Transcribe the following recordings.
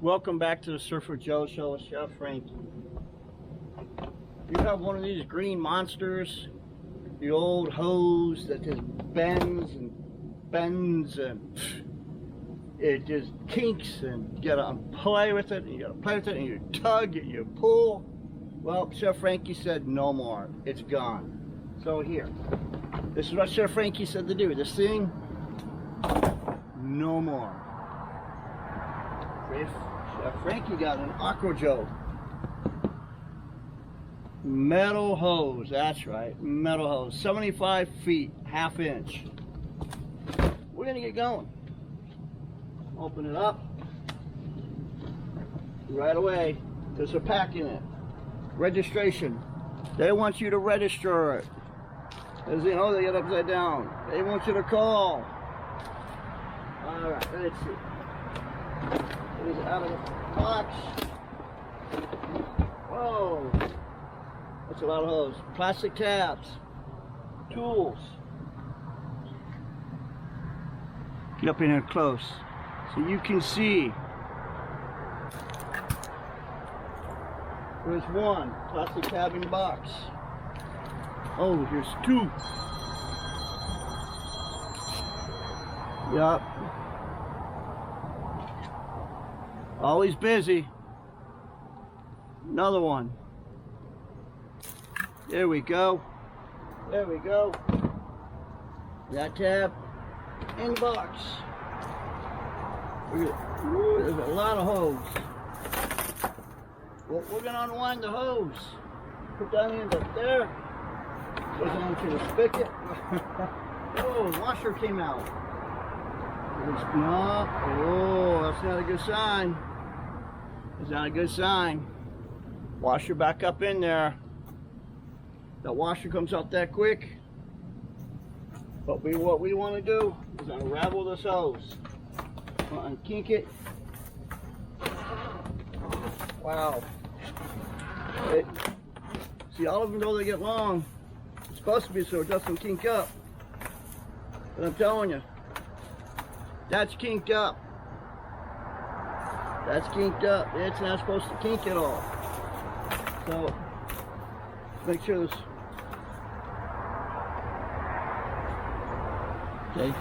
Welcome back to the Surfer Joe Show with Chef Frankie. You have one of these green monsters, the old hose that just bends and it just kinks, and you gotta play with it, and you gotta play with it, and you tug and you pull. Well, Chef Frankie said no more. It's gone. So here, this is what Chef Frankie said to do. This thing, no more. Chef Frankie got an AQUAJOE metal hose. That's right, metal hose, 75 feet, ½ inch. We're gonna get going. Open it up. Right away, there's a pack in it. Registration. They want you to register it. As you know, they get upside down. They want you to call. All right, let's see. It is out of the box. Whoa, that's a lot of hose. Plastic tabs, tools. Get up in here close so you can see. There's one plastic tab in the box. Oh, here's two. Yup. Always busy. Another one. There we go. There we go. That tab in the box. Ooh, there's a lot of hose. Well, we're going to unwind the hose. Put that end up there. Goes on to the spigot. Oh, the washer came out. No. Oh, that's not a good sign. It's not a good sign. Washer back up in there. That washer comes out that quick. But what we want to do is unravel this hose. Unkink it. Wow. See, all of them, though they get long, it's supposed to be so it doesn't kink up. But I'm telling you, that's kinked up. That's kinked up. It's not supposed to kink at all. So, make sure this. Okay.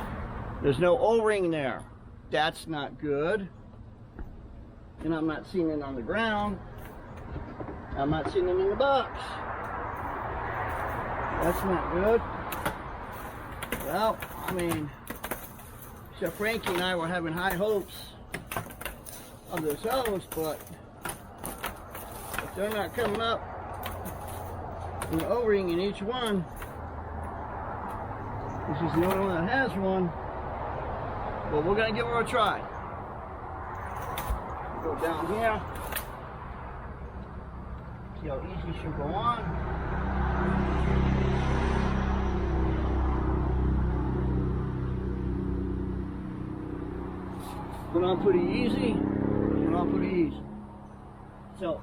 There's no O-ring there. That's not good. And I'm not seeing it on the ground. I'm not seeing them in the box. That's not good. Well, I mean, Chef Frankie and I were having high hopes of this hose, but if they're not coming up with an O-ring in each one, this is the only one that has one, but we're gonna give her a try. Go down here. See how easy she'll go on. Put on pretty easy. Put on pretty easy. So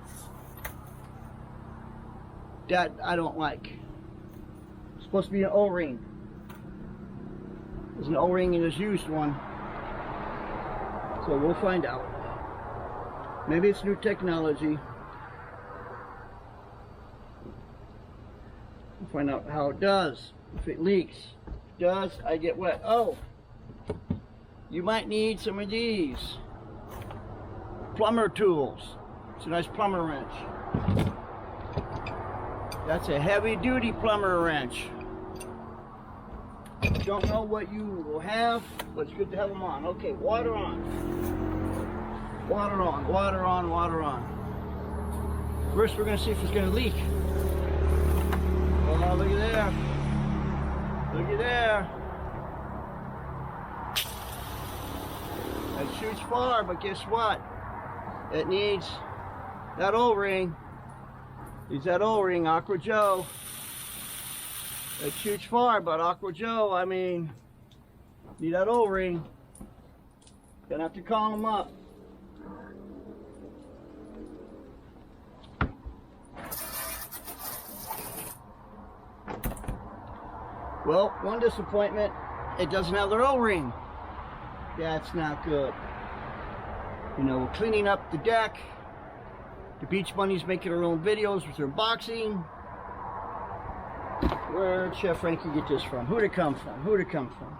that I don't like. It's supposed to be an O-ring. There's an O-ring in this used one. So we'll find out. Maybe it's new technology. We'll find out how it does. If it leaks. If it does, I get wet. Oh! You might need some of these plumber tools. It's a nice plumber wrench. That's a heavy duty plumber wrench. Don't know what you will have, but it's good to have them on. Okay, water on. Water on, water on, water on. First we're going to see if it's going to leak. Oh, look at there. Look at there. It shoots far, but guess what? It needs that O-ring. Needs that O-ring, AQUAJOE. It shoots far, but AQUAJOE, I mean, need that O-ring. Gonna have to call them up. Well, one disappointment, it doesn't have their O-ring. That's not good. You know, we're cleaning up the deck. The Beach Bunny's making her own videos with her boxing. Where'd Chef Frankie get this from? Who'd it come from? Who'd it come from?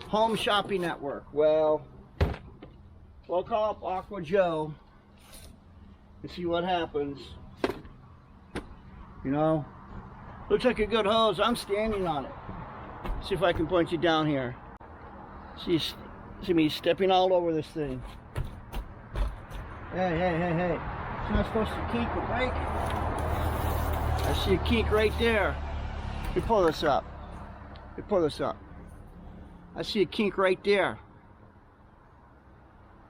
Home Shopping Network. Well, we'll call up AQUAJOE and see what happens. You know, looks like a good hose. I'm standing on it. See if I can point you down here. See me stepping all over this thing. Hey, hey, hey, hey. It's not supposed to kink or break. I see a kink right there. Let me pull this up. Let me pull this up. I see a kink right there.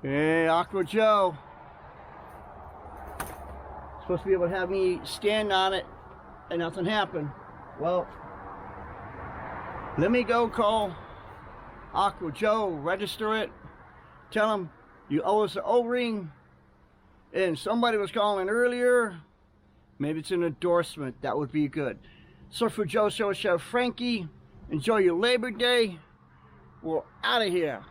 Hey, AQUAJOE. Supposed to be able to have me stand on it and nothing happen. Well, let me go call AQUAJOE, register it, tell them you owe us an O-ring, and somebody was calling earlier. Maybe it's an endorsement. That would be good. So for Joe Show, Chef Frankie, enjoy your Labor Day. We're out of here.